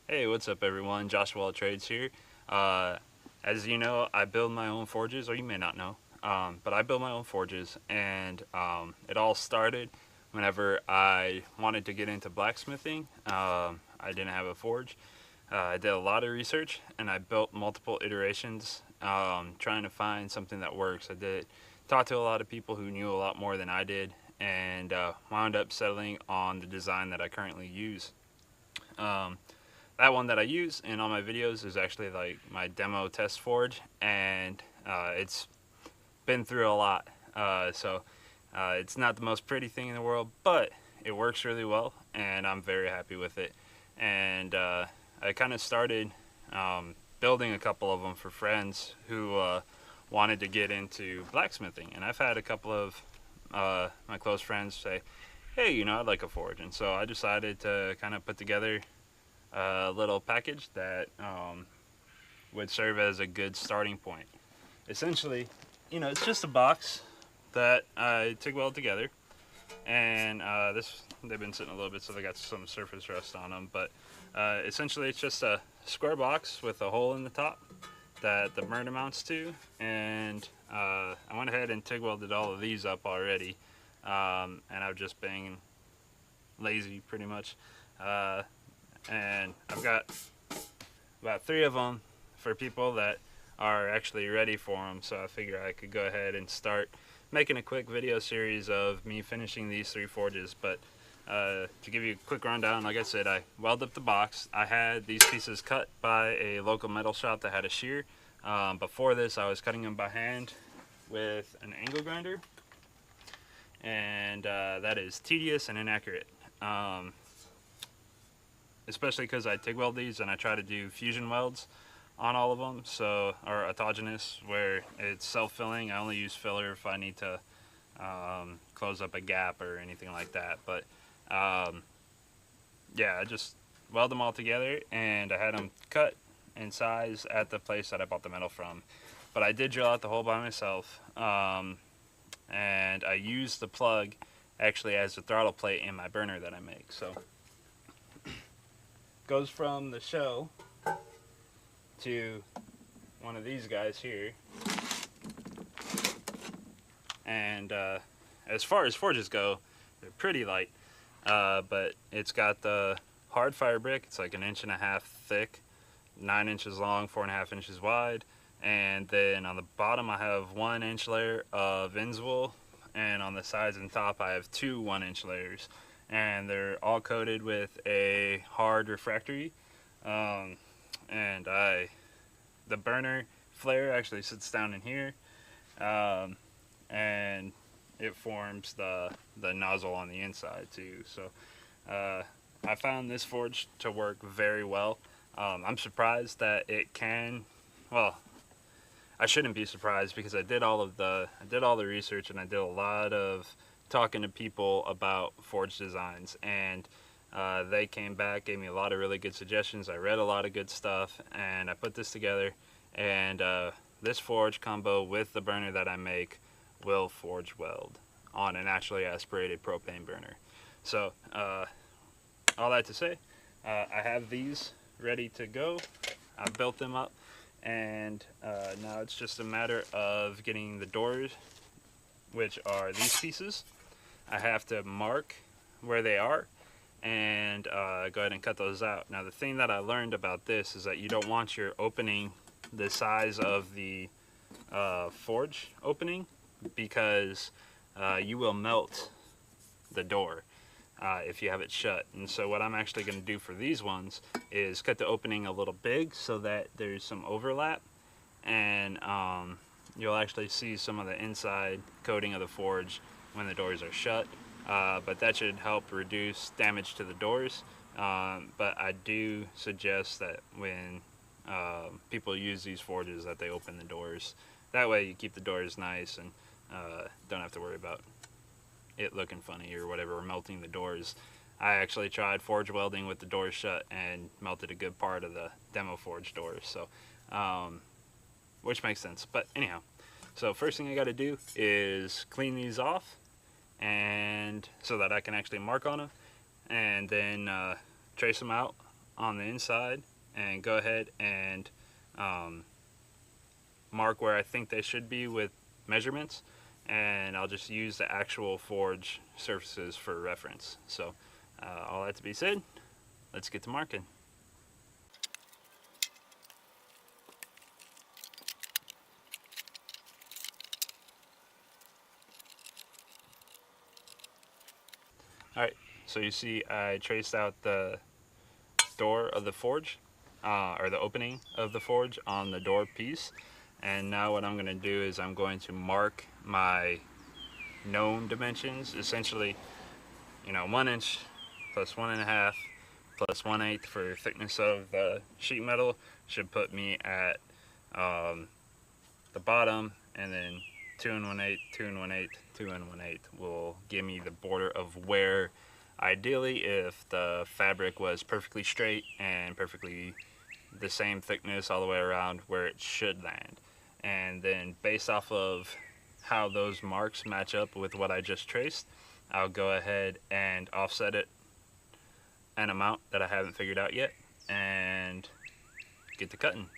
Hey, what's up everyone? Joshua Trades here. As you know, I build my own forges, or you may not know, but I build my own forges, and it all started whenever I wanted to get into blacksmithing. I didn't have a forge. I did a lot of research, and I built multiple iterations, trying to find something that works. I did talk to a lot of people who knew a lot more than I did, and wound up settling on the design that I currently use. Um, that one that I use in all my videos is actually like my demo test forge, and it's been through a lot. It's not the most pretty thing in the world, but it works really well, and I'm very happy with it. And I kind of started building a couple of them for friends who wanted to get into blacksmithing, and I've had a couple of my close friends say, "Hey, I'd like a forge," and so I decided to kind of put together a little package that would serve as a good starting point. Essentially, it's just a box that I TIG weld together, and this they've been sitting a little bit, so they got some surface rust on them. But essentially, it's just a square box with a hole in the top that the burner mounts to, and I went ahead and TIG welded all of these up already, and I've just been lazy pretty much. And I've got about 3 of them for people that are actually ready for them, so I figure I could go ahead and start making a quick video series of me finishing these 3 forges. But to give you a quick rundown, like I said, I welded up the box. I had these pieces cut by a local metal shop that had a shear. Before this, I was cutting them by hand with an angle grinder, and that is tedious and inaccurate. Especially because I TIG weld these and I try to do fusion welds on all of them, or autogenous, where it's self-filling. I only use filler if I need to close up a gap or anything like that. But yeah, I just weld them all together, and I had them cut in size at the place that I bought the metal from. But I did drill out the hole by myself, and I used the plug actually as a throttle plate in my burner that I make. So goes from the shell to one of these guys here, and as far as forges go, they're pretty light, but it's got the hard fire brick. It's like 1.5 inches thick, 9 inches long, 4.5 inches wide, and then on the bottom I have 1-inch layer of Inswool, and on the sides and top I have 2 1-inch layers, and they're all coated with a hard refractory. And the burner flare actually sits down in here, and it forms the nozzle on the inside too. So I found this forge to work very well. I'm surprised that it can. Well, I shouldn't be surprised, because I did all the research, and I did a lot of talking to people about forge designs, and they came back, gave me a lot of really good suggestions. I read a lot of good stuff, and I put this together, and this forge combo with the burner that I make will forge weld on a naturally aspirated propane burner. So all that to say, I have these ready to go. I built them up, and now it's just a matter of getting the doors, which are these pieces. I have to mark where they are and go ahead and cut those out. Now, the thing that I learned about this is that you don't want your opening the size of the forge opening, because you will melt the door if you have it shut. And so what I'm actually going to do for these ones is cut the opening a little big so that there's some overlap, and you'll actually see some of the inside coating of the forge when the doors are shut. But that should help reduce damage to the doors. But I do suggest that when people use these forges, that they open the doors. That way you keep the doors nice, and don't have to worry about it looking funny or whatever, or melting the doors. I actually tried forge welding with the doors shut and melted a good part of the demo forge doors, so which makes sense. But anyhow, so first thing I got to do is clean these off, and so that I can actually mark on them, and then trace them out on the inside and go ahead and mark where I think they should be with measurements, and I'll just use the actual forge surfaces for reference. So all that to be said, let's get to marking. Alright, so you see I traced out the door of the forge, or the opening of the forge on the door piece, and now what I'm going to do is I'm going to mark my known dimensions, essentially, 1 inch plus 1.5 plus 1/8 for thickness of the sheet metal should put me at the bottom, and then 2 1/8, 2 1/8, 2 1/8 will give me the border of where, ideally, if the fabric was perfectly straight and perfectly the same thickness all the way around, where it should land. And then based off of how those marks match up with what I just traced, I'll go ahead and offset it an amount that I haven't figured out yet and get to cutting.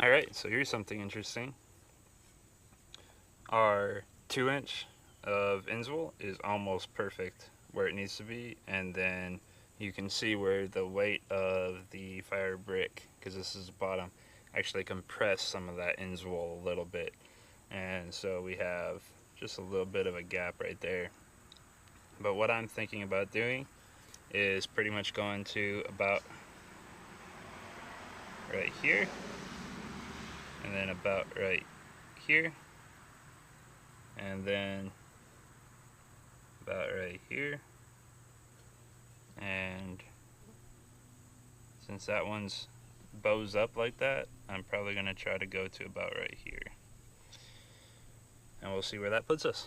Alright, so here's something interesting. Our 2-inch of Inswool is almost perfect where it needs to be, and then you can see where the weight of the fire brick, because this is the bottom, actually compressed some of that Inswool a little bit, and so we have just a little bit of a gap right there. But what I'm thinking about doing is pretty much going to about right here, and then about right here, and then about right here, and since that one's bows up like that, I'm probably going to try to go to about right here, and we'll see where that puts us.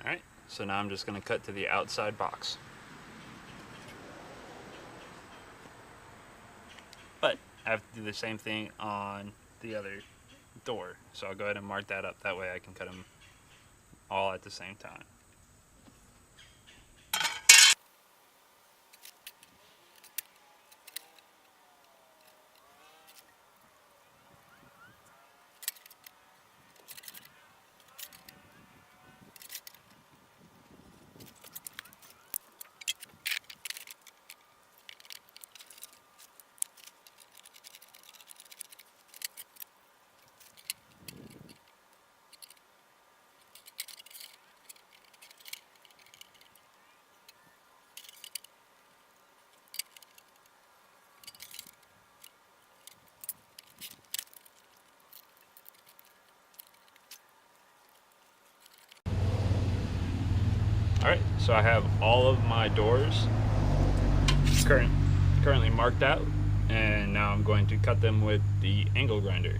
Alright, so now I'm just going to cut to the outside box. But I have to do the same thing on the other door, so I'll go ahead and mark that up. That way I can cut them all at the same time. Alright, so I have all of my doors currently marked out, and now I'm going to cut them with the angle grinder.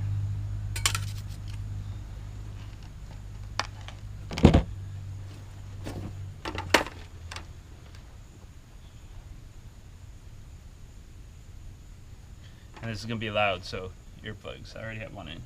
And this is going to be loud, so earplugs. I already have one in.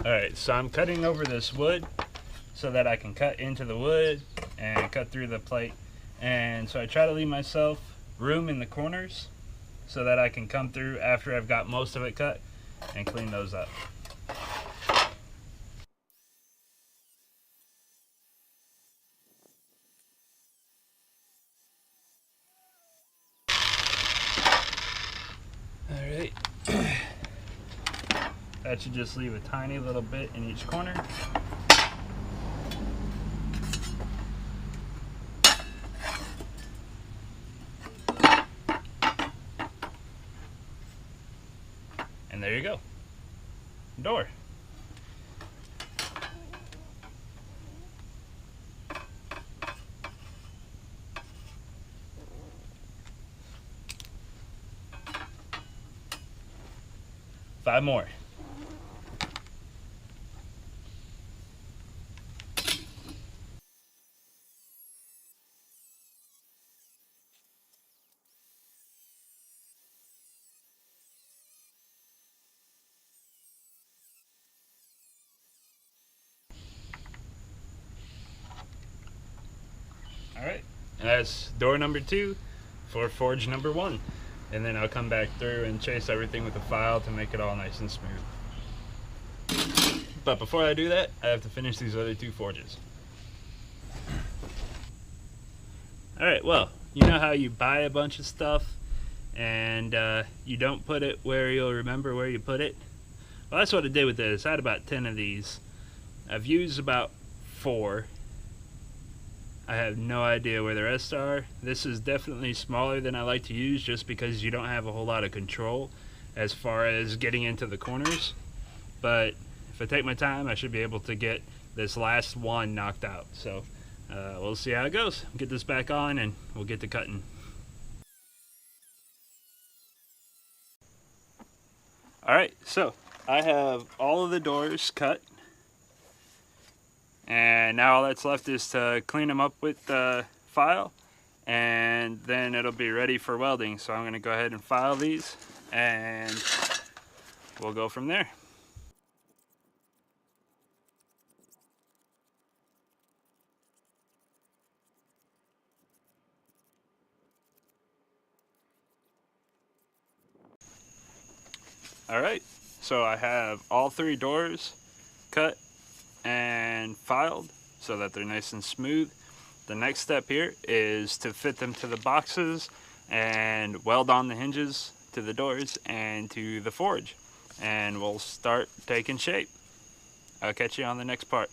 Alright, so I'm cutting over this wood so that I can cut into the wood and cut through the plate. And so I try to leave myself room in the corners so that I can come through after I've got most of it cut and clean those up. That should just leave a tiny little bit in each corner. And there you go. Door. Five more. Alright, and that's door number 2 for forge number 1. And then I'll come back through and chase everything with a file to make it all nice and smooth. But before I do that, I have to finish these other 2 forges. Alright, well, you know how you buy a bunch of stuff and you don't put it where you'll remember where you put it? Well, that's what I did with this. I had about 10 of these. I've used about 4. I have no idea where the rest are. This is definitely smaller than I like to use just because you don't have a whole lot of control as far as getting into the corners. But if I take my time, I should be able to get this last one knocked out. So we'll see how it goes. Get this back on and we'll get to cutting. Alright, so I have all of the doors cut. And now all that's left is to clean them up with the file, and then it'll be ready for welding. So I'm going to go ahead and file these and we'll go from there. Alright, so I have all 3 doors cut and filed so that they're nice and smooth. The next step here is to fit them to the boxes and weld on the hinges to the doors and to the forge, and we'll start taking shape. I'll catch you on the next part.